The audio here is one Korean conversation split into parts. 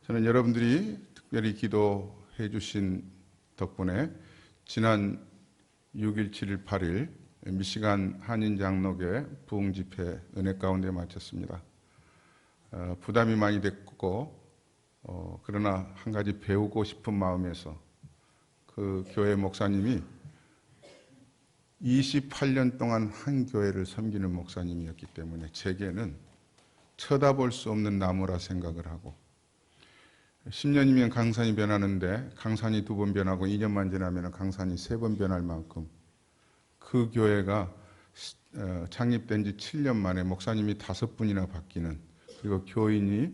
저는 여러분들이 특별히 기도해 주신 덕분에 지난 6일, 7일, 8일 미시간 한인장로교 부흥집회 은혜 가운데 마쳤습니다. 부담이 많이 됐고 그러나 한 가지 배우고 싶은 마음에서 그 교회 목사님이 28년 동안 한 교회를 섬기는 목사님이었기 때문에 제게는 쳐다볼 수 없는 나무라 생각을 하고 10년이면 강산이 변하는데 강산이 2번 변하고 2년만 지나면 강산이 3번 변할 만큼 그 교회가 창립된 지 7년 만에 목사님이 5분이나 바뀌는, 그리고 교인이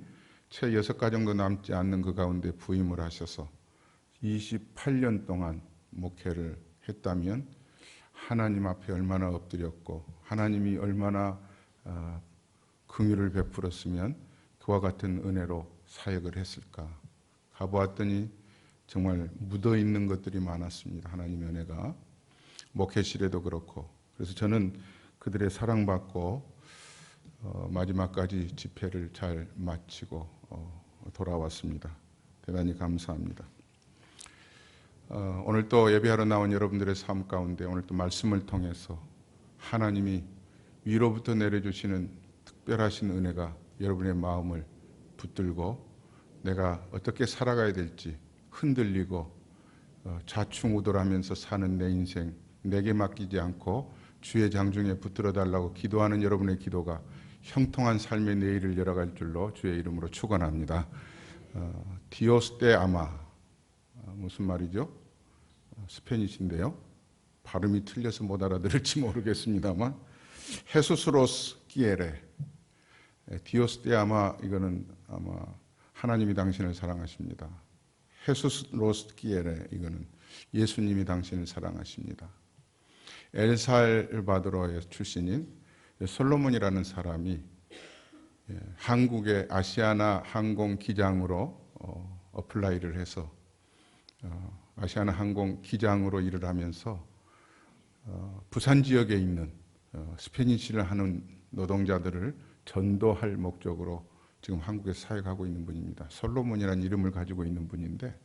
채 6가정도 남지 않는 그 가운데 부임을 하셔서 28년 동안 목회를 했다면 하나님 앞에 얼마나 엎드렸고 하나님이 얼마나 긍휼을 베풀었으면 그와 같은 은혜로 사역을 했을까. 가보았더니 정말 묻어있는 것들이 많았습니다. 하나님의 은혜가 목회실에도 그렇고. 그래서 저는 그들의 사랑받고 마지막까지 집회를 잘 마치고 돌아왔습니다. 대단히 감사합니다. 오늘 또 예배하러 나온 여러분들의 삶 가운데 오늘 또 말씀을 통해서 하나님이 위로부터 내려주시는 특별하신 은혜가 여러분의 마음을 붙들고 내가 어떻게 살아가야 될지 흔들리고 좌충우돌하면서 사는 내 인생 내게 맡기지 않고 주의 장중에 붙들어 달라고 기도하는 여러분의 기도가 형통한 삶의 내일을 열어갈 줄로 주의 이름으로 축원합니다. 디오스테아마 무슨 말이죠? 스페니시인데요. 발음이 틀려서 못 알아들을지 모르겠습니다만 헤수스로스 끼에레, 디오스테아마, 이거는 아마 하나님이 당신을 사랑하십니다. 헤수스로스 끼에레, 이거는 예수님이 당신을 사랑하십니다. 엘살바도르의 출신인 솔로몬이라는 사람이 한국의 아시아나 항공 기장으로 어플라이를 해서 아시아나 항공 기장으로 일을 하면서 부산 지역에 있는 스페니쉬를 하는 노동자들을 전도할 목적으로 지금 한국에서 사역하고 있는 분입니다. 솔로몬이라는 이름을 가지고 있는 분인데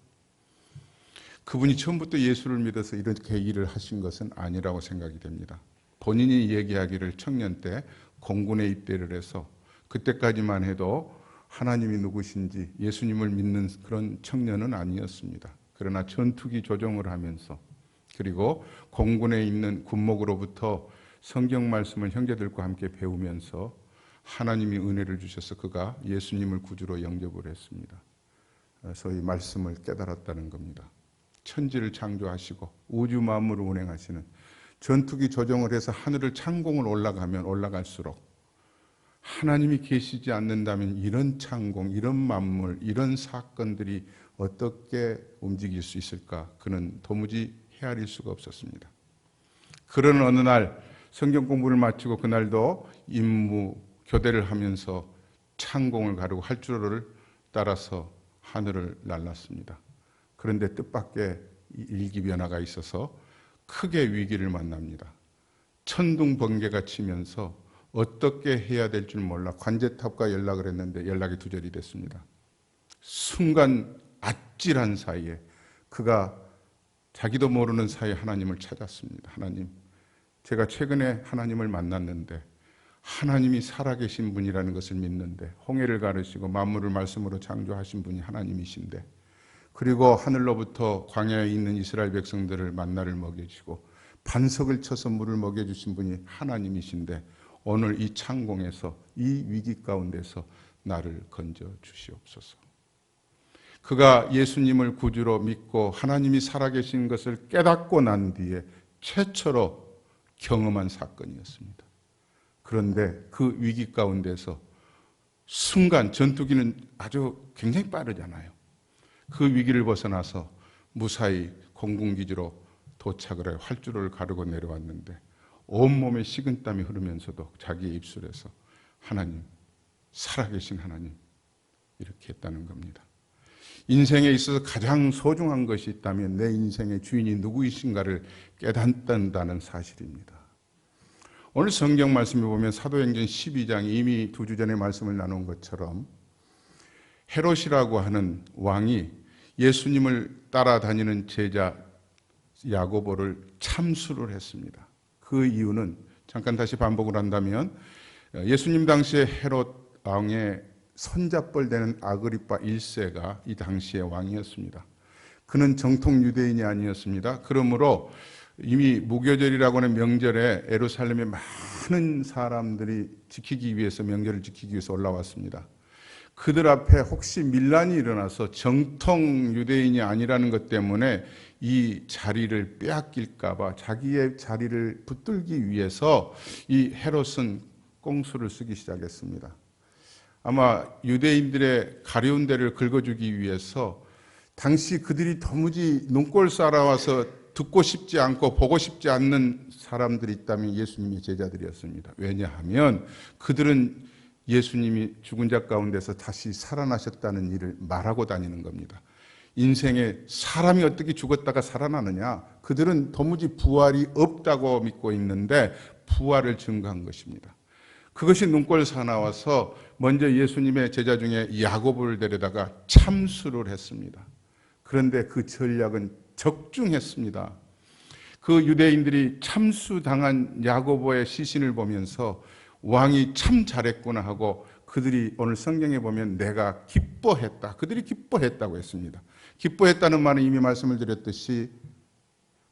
그분이 처음부터 예수를 믿어서 이렇게 일을 하신 것은 아니라고 생각이 됩니다. 본인이 얘기하기를 청년 때 공군에 입대를 해서 그때까지만 해도 하나님이 누구신지 예수님을 믿는 그런 청년은 아니었습니다. 그러나 전투기 조종을 하면서 그리고 공군에 있는 군목으로부터 성경 말씀을 형제들과 함께 배우면서 하나님이 은혜를 주셔서 그가 예수님을 구주로 영접을 했습니다. 소위 말씀을 깨달았다는 겁니다. 천지를 창조하시고 우주 만물을 운행하시는, 전투기 조종을 해서 하늘을 창공을 올라가면 올라갈수록 하나님이 계시지 않는다면 이런 창공, 이런 만물, 이런 사건들이 어떻게 움직일 수 있을까? 그는 도무지 헤아릴 수가 없었습니다. 그런 어느 날 성경 공부를 마치고 그날도 임무 교대를 하면서 창공을 가르고 활주로를 따라서 하늘을 날랐습니다. 그런데 뜻밖의 일기변화가 있어서 크게 위기를 만납니다. 천둥 번개가 치면서 어떻게 해야 될 줄 몰라 관제탑과 연락을 했는데 연락이 두절이 됐습니다. 순간 아찔한 사이에 그가 자기도 모르는 사이에 하나님을 찾았습니다. 하나님, 제가 최근에 하나님을 만났는데 하나님이 살아계신 분이라는 것을 믿는데 홍해를 가르시고 만물을 말씀으로 창조하신 분이 하나님이신데 그리고 하늘로부터 광야에 있는 이스라엘 백성들을 만나를 먹여주시고 반석을 쳐서 물을 먹여주신 분이 하나님이신데 오늘 이 창공에서 이 위기 가운데서 나를 건져 주시옵소서. 그가 예수님을 구주로 믿고 하나님이 살아계신 것을 깨닫고 난 뒤에 최초로 경험한 사건이었습니다. 그런데 그 위기 가운데서 순간, 전투기는 아주 굉장히 빠르잖아요. 그 위기를 벗어나서 무사히 공군기지로 도착을 해 활주로를 가르고 내려왔는데 온몸에 식은땀이 흐르면서도 자기의 입술에서 하나님, 살아계신 하나님, 이렇게 했다는 겁니다. 인생에 있어서 가장 소중한 것이 있다면 내 인생의 주인이 누구이신가를 깨닫는다는 사실입니다. 오늘 성경 말씀에 보면 사도행전 12장, 이미 2주 전에 말씀을 나눈 것처럼 헤롯이라고 하는 왕이 예수님을 따라다니는 제자 야고보를 참수를 했습니다. 그 이유는 잠깐 다시 반복을 한다면 예수님 당시에 헤롯 왕의 손잡벌 되는 아그리파 1세가 이 당시의 왕이었습니다. 그는 정통 유대인이 아니었습니다. 그러므로 이미 무교절이라고 하는 명절에 예루살렘에 많은 사람들이 지키기 위해서 명절을 지키기 위해서 올라왔습니다. 그들 앞에 혹시 밀란이 일어나서 정통 유대인이 아니라는 것 때문에 이 자리를 빼앗길까 봐 자기의 자리를 붙들기 위해서 이 헤롯은 꼼수를 쓰기 시작했습니다. 아마 유대인들의 가려운 데를 긁어주기 위해서 당시 그들이 도무지 눈꼴 쌓아와서 듣고 싶지 않고 보고 싶지 않는 사람들이 있다면 예수님의 제자들이었습니다. 왜냐하면 그들은 예수님이 죽은 자 가운데서 다시 살아나셨다는 일을 말하고 다니는 겁니다. 인생에 사람이 어떻게 죽었다가 살아나느냐? 그들은 도무지 부활이 없다고 믿고 있는데 부활을 증거한 것입니다. 그것이 눈꼴 사나워서 먼저 예수님의 제자 중에 야고보를 데려다가 참수를 했습니다. 그런데 그 전략은 적중했습니다. 그 유대인들이 참수당한 야고보의 시신을 보면서 왕이 참 잘했구나 하고 그들이 오늘 성경에 보면 내가 기뻐했다. 그들이 기뻐했다고 했습니다. 기뻐했다는 말은 이미 말씀을 드렸듯이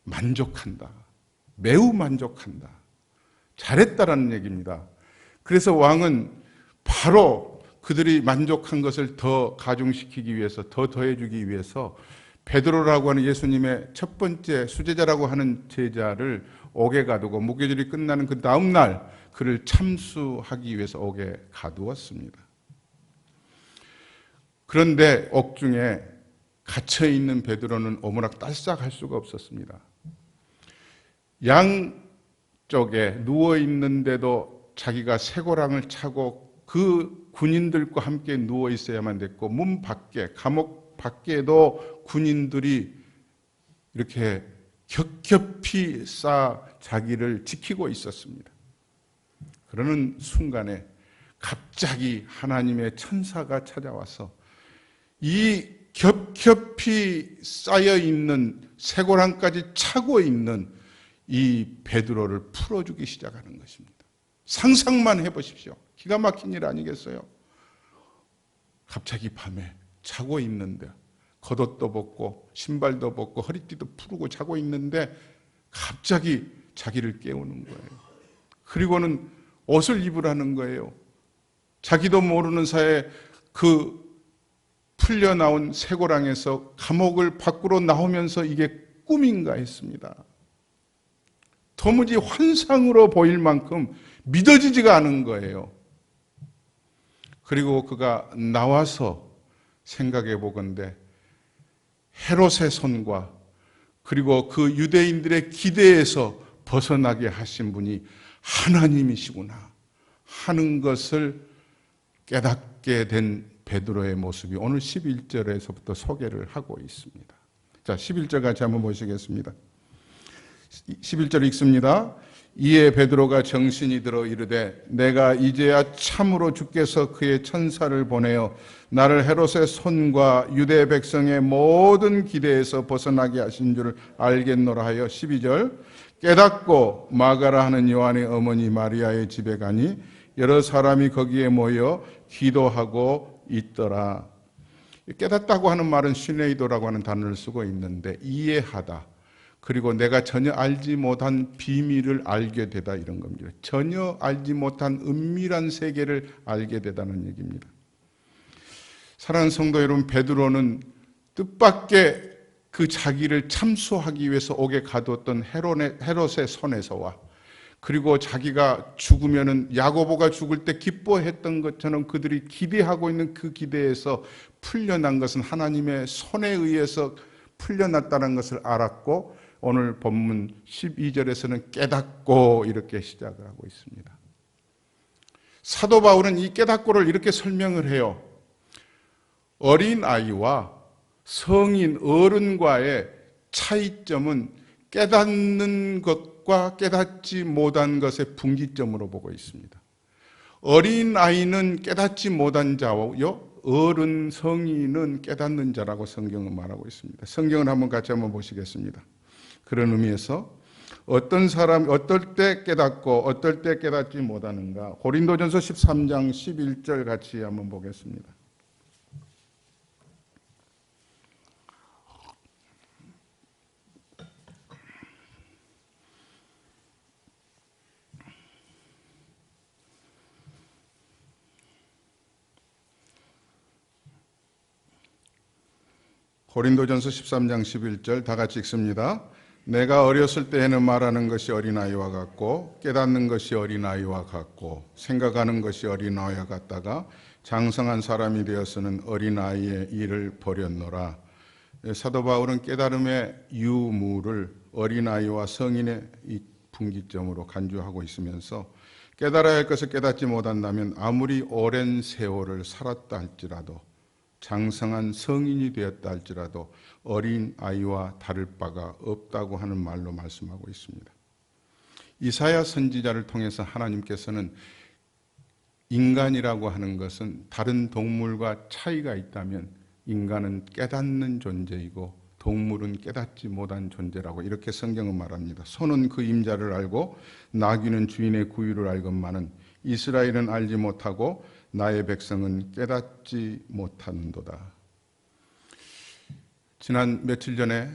만족한다. 매우 만족한다. 잘했다라는 얘기입니다. 그래서 왕은 바로 그들이 만족한 것을 더 가중시키기 위해서 더 더해주기 위해서 베드로라고 하는 예수님의 첫 번째 수제자라고 하는 제자를 옥에 가두고 무교절이 끝나는 그 다음 날 그를 참수하기 위해서 옥에 가두었습니다. 그런데 옥중에 갇혀있는 베드로는 오므락달싹할 수가 없었습니다. 양쪽에 누워있는데도 자기가 쇠고랑을 차고 그 군인들과 함께 누워있어야만 됐고 문 밖에 감옥 밖에도 군인들이 이렇게 겹겹이 쌓아 자기를 지키고 있었습니다. 그러는 순간에 갑자기 하나님의 천사가 찾아와서 이 겹겹이 쌓여 있는 쇠고랑까지 차고 있는 이 베드로를 풀어주기 시작하는 것입니다. 상상만 해보십시오. 기가 막힌 일 아니겠어요? 갑자기 밤에 자고 있는데 겉옷도 벗고 신발도 벗고 허리띠도 풀고 자고 있는데 갑자기 자기를 깨우는 거예요. 그리고는 옷을 입으라는 거예요. 자기도 모르는 사이에 그 풀려나온 쇠고랑에서 감옥을 밖으로 나오면서 이게 꿈인가 했습니다. 도무지 환상으로 보일 만큼 믿어지지가 않은 거예요. 그리고 그가 나와서 생각해 보건대 헤롯의 손과 그리고 그 유대인들의 기대에서 벗어나게 하신 분이 하나님이시구나 하는 것을 깨닫게 된 베드로의 모습이 오늘 11절에서부터 소개를 하고 있습니다. 자, 11절 같이 한번 보시겠습니다. 11절 읽습니다. 이에 베드로가 정신이 들어 이르되 내가 이제야 참으로 주께서 그의 천사를 보내어 나를 헤롯의 손과 유대 백성의 모든 기대에서 벗어나게 하신 줄을 알겠노라 하여 12절 깨닫고 마가라 하는 요한의 어머니 마리아의 집에 가니 여러 사람이 거기에 모여 기도하고 있더라. 깨닫다고 하는 말은 시네이도라고 하는 단어를 쓰고 있는데 이해하다. 그리고 내가 전혀 알지 못한 비밀을 알게 되다 이런 겁니다. 전혀 알지 못한 은밀한 세계를 알게 되다는 얘기입니다. 사랑하는 성도 여러분, 베드로는 뜻밖의 그 자기를 참수하기 위해서 옥에 가두었던 헤롯의 손에서와 그리고 자기가 죽으면은 야고보가 죽을 때 기뻐했던 것처럼 그들이 기대하고 있는 그 기대에서 풀려난 것은 하나님의 손에 의해서 풀려났다는 것을 알았고 오늘 본문 12절에서는 깨닫고 이렇게 시작을 하고 있습니다. 사도 바울은 이 깨닫고를 이렇게 설명을 해요. 어린아이와 성인 어른과의 차이점은 깨닫는 것과 깨닫지 못한 것의 분기점으로 보고 있습니다. 어린아이는 깨닫지 못한 자요, 어른 성인은 깨닫는 자라고 성경은 말하고 있습니다. 성경을 한번 같이 한번 보시겠습니다. 그런 의미에서 어떤 사람이 어떨 때 깨닫고 어떨 때 깨닫지 못하는가, 고린도전서 13장 11절 같이 한번 보겠습니다. 고린도전서 13장 11절 다 같이 읽습니다. 내가 어렸을 때에는 말하는 것이 어린아이와 같고 깨닫는 것이 어린아이와 같고 생각하는 것이 어린아이와 같다가 장성한 사람이 되어서는 어린아이의 일을 버렸노라. 사도 바울은 깨달음의 유무를 어린아이와 성인의 이 분기점으로 간주하고 있으면서 깨달아야 할 것을 깨닫지 못한다면 아무리 오랜 세월을 살았다 할지라도 장성한 성인이 되었다 할지라도 어린 아이와 다를 바가 없다고 하는 말로 말씀하고 있습니다. 이사야 선지자를 통해서 하나님께서는 인간이라고 하는 것은 다른 동물과 차이가 있다면 인간은 깨닫는 존재이고 동물은 깨닫지 못한 존재라고 이렇게 성경은 말합니다. 소는 그 임자를 알고 나귀는 주인의 구유를 알건만은 이스라엘은 알지 못하고 나의 백성은 깨닫지 못하는도다. 지난 며칠 전에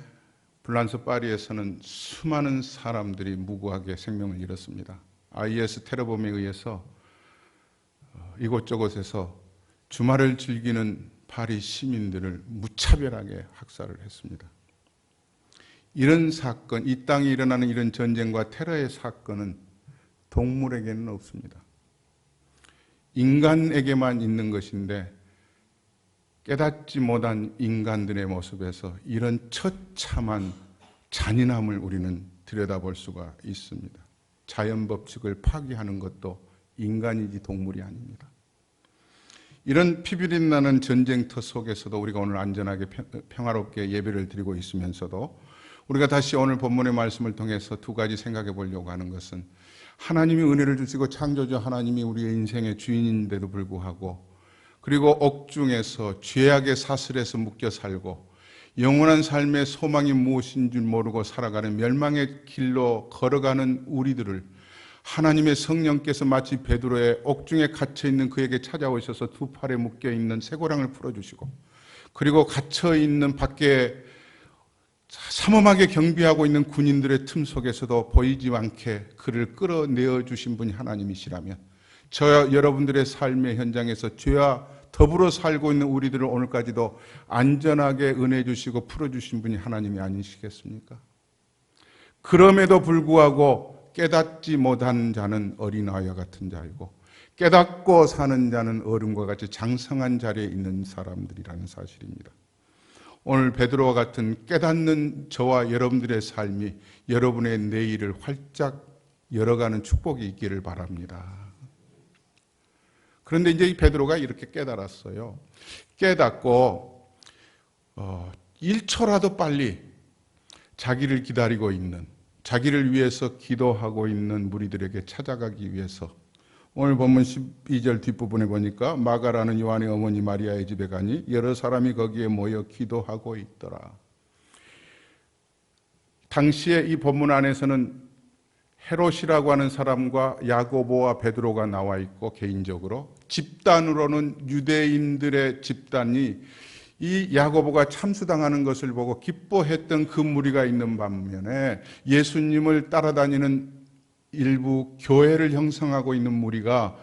프랑스 파리에서는 수많은 사람들이 무고하게 생명을 잃었습니다. IS 테러범에 의해서 이곳저곳에서 주말을 즐기는 파리 시민들을 무차별하게 학살을 했습니다. 이런 사건, 이 땅에 일어나는 이런 전쟁과 테러의 사건은 동물에게는 없습니다. 인간에게만 있는 것인데 깨닫지 못한 인간들의 모습에서 이런 처참한 잔인함을 우리는 들여다볼 수가 있습니다. 자연 법칙을 파괴하는 것도 인간이지 동물이 아닙니다. 이런 피비린 나는 전쟁터 속에서도 우리가 오늘 안전하게 평화롭게 예배를 드리고 있으면서도 우리가 다시 오늘 본문의 말씀을 통해서 두 가지 생각해 보려고 하는 것은 하나님이 은혜를 주시고 창조주 하나님이 우리의 인생의 주인인데도 불구하고 그리고 옥중에서 죄악의 사슬에서 묶여 살고 영원한 삶의 소망이 무엇인 줄 모르고 살아가는 멸망의 길로 걸어가는 우리들을 하나님의 성령께서 마치 베드로의 옥중에 갇혀있는 그에게 찾아오셔서 두 팔에 묶여있는 쇠고랑을 풀어주시고 그리고 갇혀있는 밖에 삼엄하게 경비하고 있는 군인들의 틈 속에서도 보이지 않게 그를 끌어내어 주신 분이 하나님이시라면 저와 여러분들의 삶의 현장에서 죄와 더불어 살고 있는 우리들을 오늘까지도 안전하게 은혜 주시고 풀어주신 분이 하나님이 아니시겠습니까? 그럼에도 불구하고 깨닫지 못한 자는 어린아이와 같은 자이고 깨닫고 사는 자는 어른과 같이 장성한 자리에 있는 사람들이라는 사실입니다. 오늘 베드로와 같은 깨닫는 저와 여러분들의 삶이 여러분의 내일을 활짝 열어가는 축복이 있기를 바랍니다. 그런데 이제 이 베드로가 이렇게 깨달았어요. 깨닫고 1초라도 빨리 자기를 기다리고 있는, 자기를 위해서 기도하고 있는 무리들에게 찾아가기 위해서 오늘 본문 12절 뒷부분에 보니까 마가라는 요한의 어머니 마리아의 집에 가니 여러 사람이 거기에 모여 기도하고 있더라. 당시에 이 본문 안에서는 헤롯이라고 하는 사람과 야고보와 베드로가 나와 있고 개인적으로 집단으로는 유대인들의 집단이 이 야고보가 참수당하는 것을 보고 기뻐했던 그 무리가 있는 반면에 예수님을 따라다니는 일부 교회를 형성하고 있는 무리가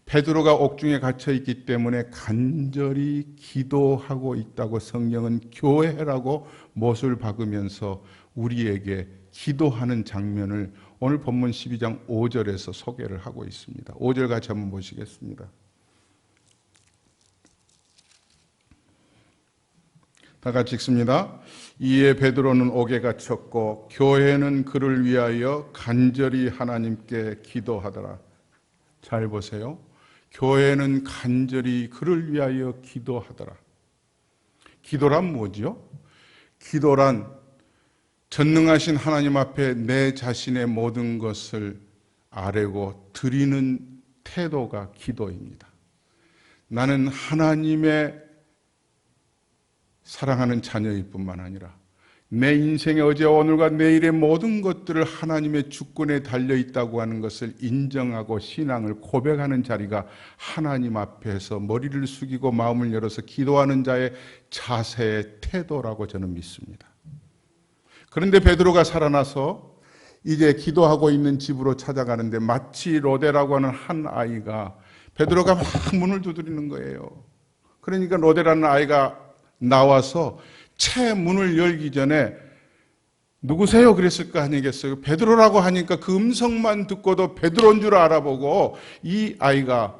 베드로가 옥중에 갇혀 있기 때문에 간절히 기도하고 있다고 성경은 교회라고 못을 박으면서 우리에게 기도하는 장면을 오늘 본문 12장 5절에서 소개를 하고 있습니다. 5절 같이 한번 보시겠습니다. 다 같이 읽습니다. 이에 베드로는 옥에 갇혔고 교회는 그를 위하여 간절히 하나님께 기도하더라. 잘 보세요. 교회는 간절히 그를 위하여 기도하더라. 기도란 뭐지요? 기도란 전능하신 하나님 앞에 내 자신의 모든 것을 아뢰고 드리는 태도가 기도입니다. 나는 하나님의 사랑하는 자녀일 뿐만 아니라 내 인생의 어제와 오늘과 내일의 모든 것들을 하나님의 주권에 달려있다고 하는 것을 인정하고 신앙을 고백하는 자리가 하나님 앞에서 머리를 숙이고 마음을 열어서 기도하는 자의 자세의 태도라고 저는 믿습니다. 그런데 베드로가 살아나서 이제 기도하고 있는 집으로 찾아가는데 마치 로데라고 하는 한 아이가 베드로가 막 문을 두드리는 거예요. 그러니까 로데라는 아이가 나와서 채 문을 열기 전에 누구세요? 그랬을 거 아니겠어요? 베드로라고 하니까 그 음성만 듣고도 베드로인 줄 알아보고 이 아이가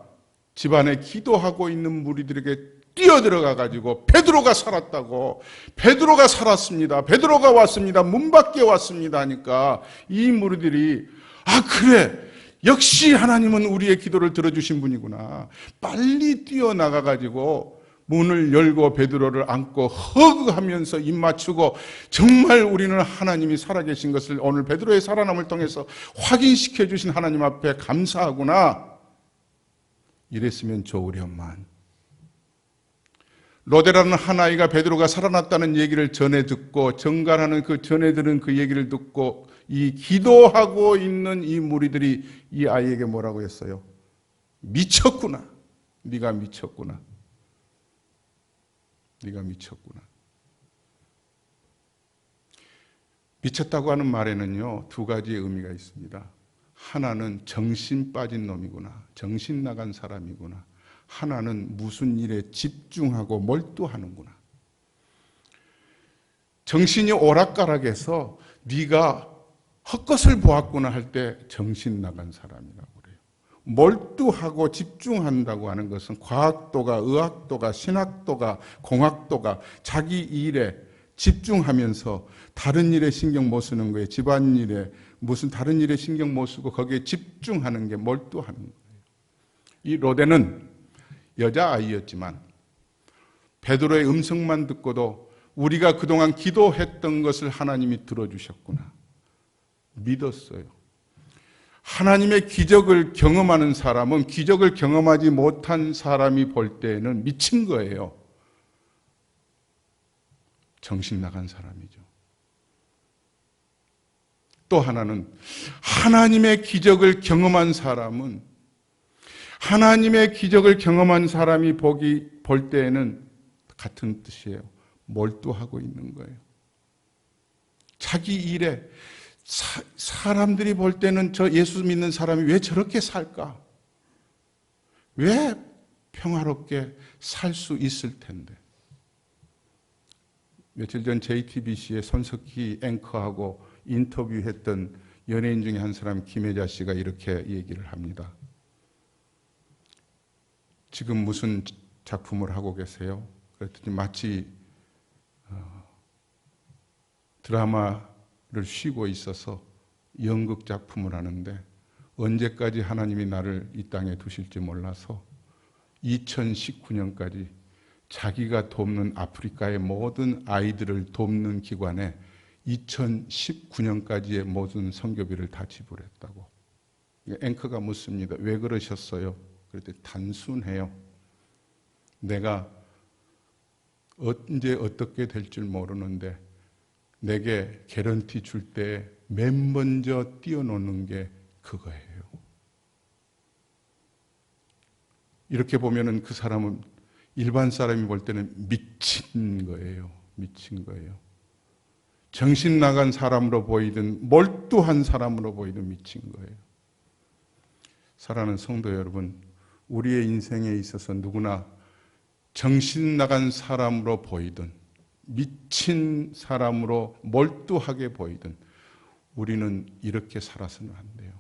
집안에 기도하고 있는 무리들에게 뛰어들어가 가지고 베드로가 살았다고, 베드로가 살았습니다, 베드로가 왔습니다, 문 밖에 왔습니다 하니까 이 무리들이 아 그래, 역시 하나님은 우리의 기도를 들어주신 분이구나. 빨리 뛰어나가 가지고 문을 열고 베드로를 안고 허그하면서 입 맞추고 정말 우리는 하나님이 살아계신 것을 오늘 베드로의 살아남을 통해서 확인시켜 주신 하나님 앞에 감사하구나. 이랬으면 좋으련만 로데라는 한 아이가 베드로가 살아났다는 얘기를 전해 듣고 정갈하는 그 전해 들은 그 얘기를 듣고 이 기도하고 있는 이 무리들이 이 아이에게 뭐라고 했어요? 미쳤구나. 네가 미쳤구나. 네가 미쳤구나. 미쳤다고 하는 말에는요, 두 가지의 의미가 있습니다. 하나는 정신 빠진 놈이구나. 정신 나간 사람이구나. 하나는 무슨 일에 집중하고 몰두하는구나. 정신이 오락가락해서 네가 헛것을 보았구나 할 때 정신 나간 사람이라고 그래요. 몰두하고 집중한다고 하는 것은 과학도가, 의학도가, 신학도가, 공학도가 자기 일에 집중하면서 다른 일에 신경 못 쓰는 거예요. 집안일에 무슨 다른 일에 신경 못 쓰고 거기에 집중하는 게 몰두하는 거예요. 이 로데는 여자아이였지만 베드로의 음성만 듣고도 우리가 그동안 기도했던 것을 하나님이 들어주셨구나. 믿었어요. 하나님의 기적을 경험하는 사람은 기적을 경험하지 못한 사람이 볼 때에는 미친 거예요. 정신 나간 사람이죠. 또 하나는 하나님의 기적을 경험한 사람은 하나님의 기적을 경험한 사람이 볼 때에는 같은 뜻이에요. 몰두하고 있는 거예요. 자기 일에 사람들이 볼 때는 저 예수 믿는 사람이 왜 저렇게 살까? 왜 평화롭게 살 수 있을 텐데. 며칠 전 JTBC의 손석희 앵커하고 인터뷰했던 연예인 중에 한 사람 김혜자 씨가 이렇게 얘기를 합니다. 지금 무슨 작품을 하고 계세요? 그랬더니 마치 드라마를 쉬고 있어서 연극 작품을 하는데 언제까지 하나님이 나를 이 땅에 두실지 몰라서 2019년까지 자기가 돕는 아프리카의 모든 아이들을 돕는 기관에 2019년까지의 모든 선교비를 다 지불했다고. 앵커가 묻습니다. 왜 그러셨어요? 그랬더니 단순해요. 내가 언제 어떻게 될 줄 모르는데 내게 개런티 줄 때 맨 먼저 뛰어노는 게 그거예요. 이렇게 보면은 그 사람은 일반 사람이 볼 때는 미친 거예요. 미친 거예요. 정신 나간 사람으로 보이든 몰두한 사람으로 보이든 미친 거예요. 사랑하는 성도 여러분, 우리의 인생에 있어서 누구나 정신 나간 사람으로 보이든 미친 사람으로 몰두하게 보이든 우리는 이렇게 살아서는 안 돼요.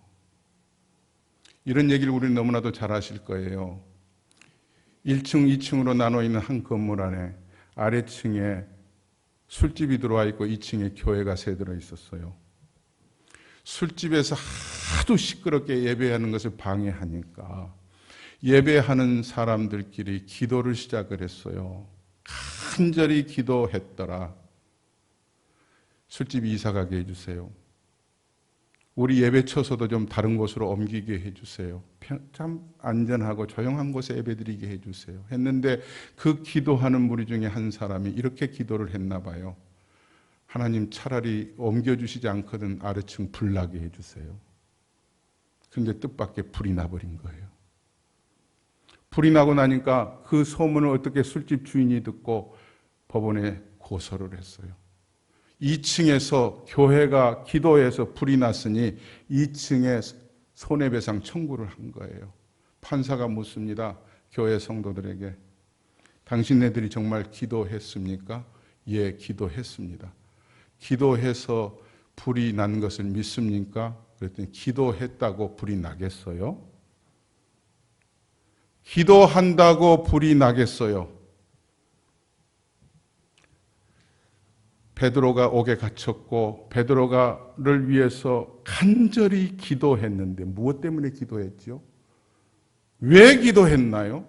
이런 얘기를 우리는 너무나도 잘 아실 거예요. 1층, 2층으로 나눠 있는 한 건물 안에 아래층에 술집이 들어와 있고 2층에 교회가 세 들어 있었어요. 술집에서 하도 시끄럽게 예배하는 것을 방해하니까 예배하는 사람들끼리 기도를 시작을 했어요. 간절히 기도했더라. 술집이 이사 가게 해주세요. 우리 예배처소도 좀 다른 곳으로 옮기게 해주세요. 참 안전하고 조용한 곳에 예배드리게 해주세요. 했는데 그 기도하는 무리 중에 한 사람이 이렇게 기도를 했나 봐요. 하나님 차라리 옮겨주시지 않거든 아래층 불나게 해주세요. 그런데 뜻밖의 불이 나버린 거예요. 불이 나고 나니까 그 소문을 어떻게 술집 주인이 듣고 법원에 고소를 했어요. 2층에서 교회가 기도해서 불이 났으니 2층에 손해배상 청구를 한 거예요. 판사가 묻습니다. 교회 성도들에게. 당신네들이 정말 기도했습니까? 예, 기도했습니다. 기도해서 불이 난 것을 믿습니까? 그랬더니 기도했다고 불이 나겠어요? 기도한다고 불이 나겠어요? 베드로가 옥에 갇혔고 베드로가를 위해서 간절히 기도했는데 무엇 때문에 기도했지요? 왜 기도했나요?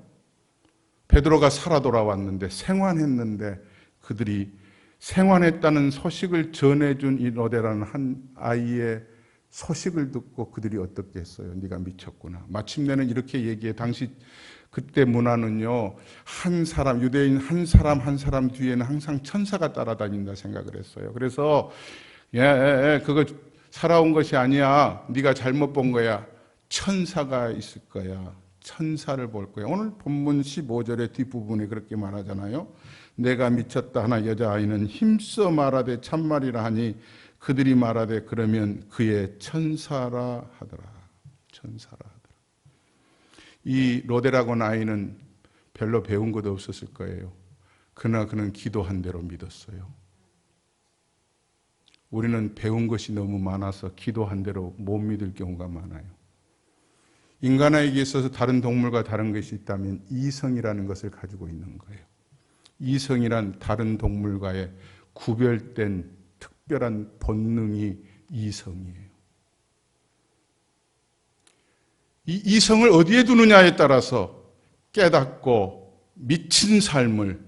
베드로가 살아 돌아왔는데 생환했는데 그들이 생환했다는 소식을 전해준 이 로데라는 한 아이의 소식을 듣고 그들이 어떻게 했어요? 네가 미쳤구나. 마침내는 이렇게 얘기해. 당시 그때 문화는요, 한 사람, 유대인 한 사람 뒤에는 항상 천사가 따라다닌다 생각을 했어요. 그래서 그거 살아온 것이 아니야. 네가 잘못 본 거야. 천사가 있을 거야. 천사를 볼 거야. 오늘 본문 15절의 뒷부분에 그렇게 말하잖아요. 내가 미쳤다 하나 여자아이는 힘써 말하되 참말이라 하니 그들이 말하되 그러면 그의 천사라 하더라. 천사라 하더라. 이 로데라곤 아이는 별로 배운 것도 없었을 거예요. 그러나 그는 기도한 대로 믿었어요. 우리는 배운 것이 너무 많아서 기도한 대로 못 믿을 경우가 많아요. 인간에게 있어서 다른 동물과 다른 것이 있다면 이성이라는 것을 가지고 있는 거예요. 이성이란 다른 동물과의 구별된 특별한 본능이 이성이에요. 이 이성을 어디에 두느냐에 따라서 깨닫고 미친 삶을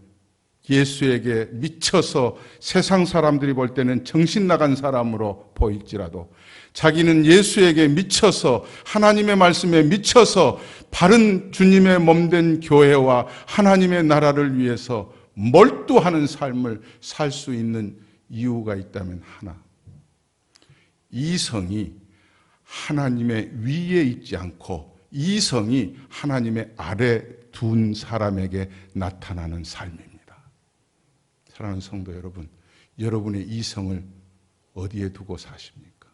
예수에게 미쳐서 세상 사람들이 볼 때는 정신 나간 사람으로 보일지라도 자기는 예수에게 미쳐서 하나님의 말씀에 미쳐서 바른 주님의 몸된 교회와 하나님의 나라를 위해서 몰두하는 삶을 살 수 있는 이유가 있다면 하나, 이성이 하나님의 위에 있지 않고 이성이 하나님의 아래 둔 사람에게 나타나는 삶입니다. 사랑하는 성도 여러분, 여러분의 이성을 어디에 두고 사십니까?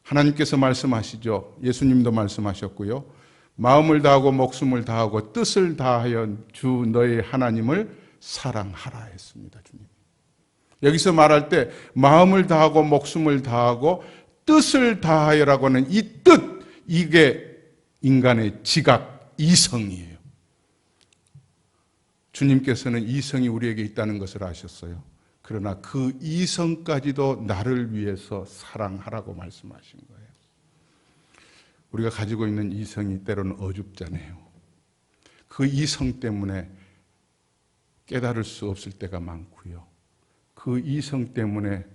하나님께서 말씀하시죠. 예수님도 말씀하셨고요. 마음을 다하고 목숨을 다하고 뜻을 다하여 주 너의 하나님을 사랑하라 했습니다. 주님. 여기서 말할 때 마음을 다하고 목숨을 다하고 뜻을 다하여라고 하는 이 뜻, 이게 인간의 지각, 이성이에요. 주님께서는 이성이 우리에게 있다는 것을 아셨어요. 그러나 그 이성까지도 나를 위해서 사랑하라고 말씀하신 거예요. 우리가 가지고 있는 이성이 때로는 어줍잖아요. 그 이성 때문에 깨달을 수 없을 때가 많고요. 그 이성 때문에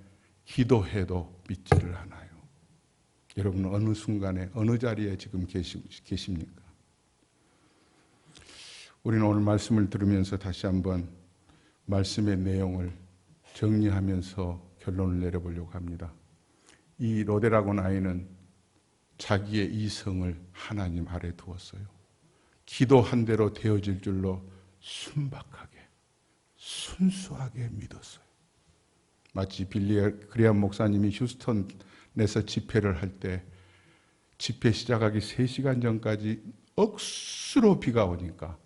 기도해도 믿지를 않아요. 여러분은 어느 순간에 어느 자리에 지금 계십니까? 우리는 오늘 말씀을 들으면서 다시 한번 말씀의 내용을 정리하면서 결론을 내려보려고 합니다. 이 로데라곤 아이는 자기의 이성을 하나님 아래 두었어요. 기도한 대로 되어질 줄로 순박하게, 순수하게 믿었어요. 마치 빌리 그레엄 목사님이 휴스턴에서 집회를 할 때 집회 시작하기 3시간 전까지 억수로 비가 오니까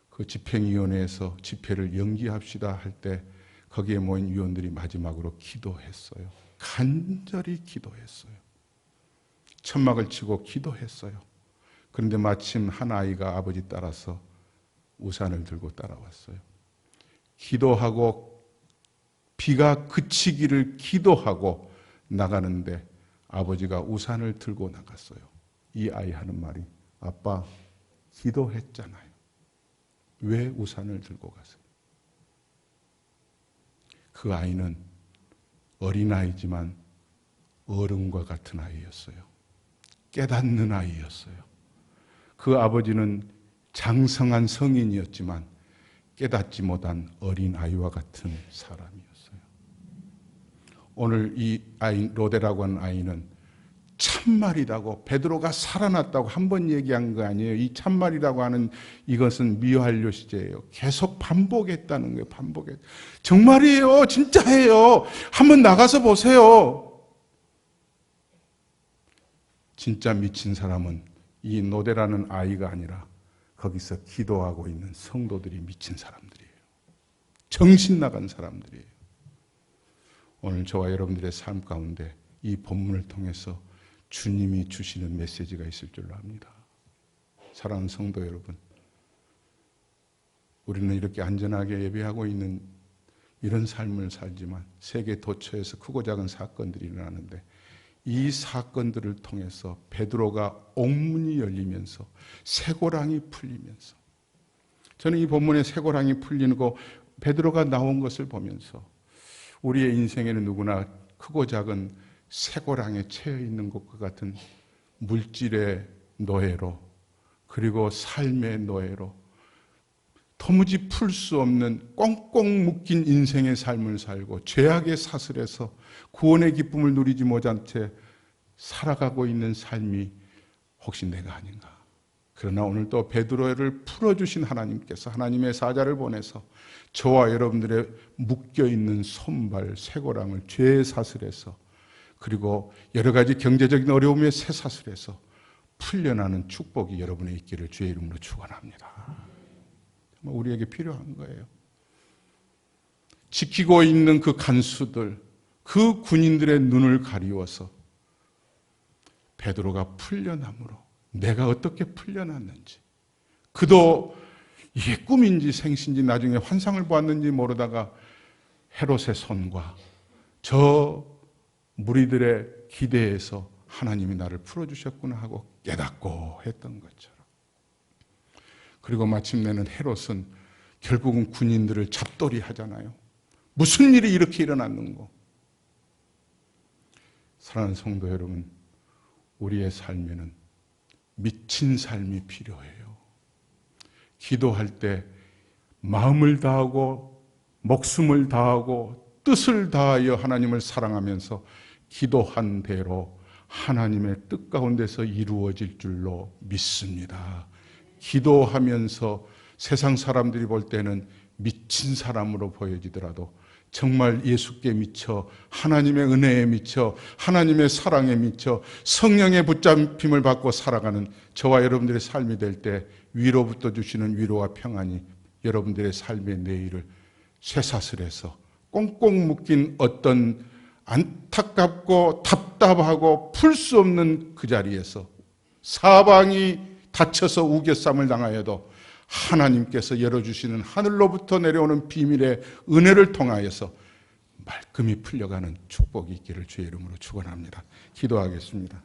그 집행위원회에서 집회를 연기합시다 할 때 거기에 모인 위원들이 마지막으로 기도했어요. 간절히 기도했어요. 천막을 치고 기도했어요. 그런데 마침 한 아이가 아버지 따라서 우산을 들고 따라왔어요. 기도하고 비가 그치기를 기도하고 나가는데 아버지가 우산을 들고 나갔어요. 이 아이 하는 말이, 아빠 기도했잖아요. 왜 우산을 들고 가세요? 그 아이는 어린아이지만 어른과 같은 아이였어요. 깨닫는 아이였어요. 그 아버지는 장성한 성인이었지만 깨닫지 못한 어린 아이와 같은 사람이었어요. 오늘 이 아이, 로데라고 하는 아이는 참말이라고, 베드로가 살아났다고 한 번 얘기한 거 아니에요. 이 참말이라고 하는 이것은 미완료 시제예요. 계속 반복했다는 거예요. 정말이에요. 진짜예요. 한번 나가서 보세요. 진짜 미친 사람은 이 노데라는 아이가 아니라 거기서 기도하고 있는 성도들이 미친 사람들이에요. 정신 나간 사람들이에요. 오늘 저와 여러분들의 삶 가운데 이 본문을 통해서 주님이 주시는 메시지가 있을 줄로 압니다. 사랑하는 성도 여러분, 우리는 이렇게 안전하게 예배하고 있는 이런 삶을 살지만 세계 도처에서 크고 작은 사건들이 일어나는데 이 사건들을 통해서 베드로가 옥문이 열리면서 쇠고랑이 풀리면서, 저는 이 본문에 쇠고랑이 풀리는 거 베드로가 나온 것을 보면서 우리의 인생에는 누구나 크고 작은 쇠고랑에 채여 있는 것과 같은 물질의 노예로, 그리고 삶의 노예로 도무지 풀 수 없는 꽁꽁 묶인 인생의 삶을 살고 죄악의 사슬에서 구원의 기쁨을 누리지 못한 채 살아가고 있는 삶이 혹시 내가 아닌가? 그러나 오늘 또 베드로를 풀어주신 하나님께서 하나님의 사자를 보내서 저와 여러분들의 묶여있는 손발, 쇠고랑을 죄의 사슬에서, 그리고 여러 가지 경제적인 어려움의 쇠사슬에서 풀려나는 축복이 여러분의 있기를 주의 이름으로 축원합니다. 우리에게 필요한 거예요. 지키고 있는 그 간수들, 그 군인들의 눈을 가리워서 베드로가 풀려남으로 내가 어떻게 풀려났는지, 그도 이게 꿈인지 생신지 나중에 환상을 보았는지 모르다가 헤롯의 손과 저 무리들의 기대에서 하나님이 나를 풀어주셨구나 하고 깨닫고 했던 것처럼, 그리고 마침내는 헤롯은 결국은 군인들을 잡돌이 하잖아요. 무슨 일이 이렇게 일어났는고? 사랑하는 성도 여러분, 우리의 삶에는 미친 삶이 필요해요. 기도할 때 마음을 다하고 목숨을 다하고 뜻을 다하여 하나님을 사랑하면서 기도한 대로 하나님의 뜻 가운데서 이루어질 줄로 믿습니다. 기도하면서 세상 사람들이 볼 때는 미친 사람으로 보여지더라도 정말 예수께 미쳐, 하나님의 은혜에 미쳐, 하나님의 사랑에 미쳐 성령의 붙잡힘을 받고 살아가는 저와 여러분들의 삶이 될 때 위로부터 주시는 위로와 평안이 여러분들의 삶의 내일을 쇠사슬에서 꽁꽁 묶인 어떤 안타깝고 답답하고 풀 수 없는 그 자리에서 사방이 닫혀서 우겨쌈을 당하여도 하나님께서 열어주시는 하늘로부터 내려오는 비밀의 은혜를 통하여서 말끔히 풀려가는 축복이 있기를 주의 이름으로 축원합니다. 기도하겠습니다.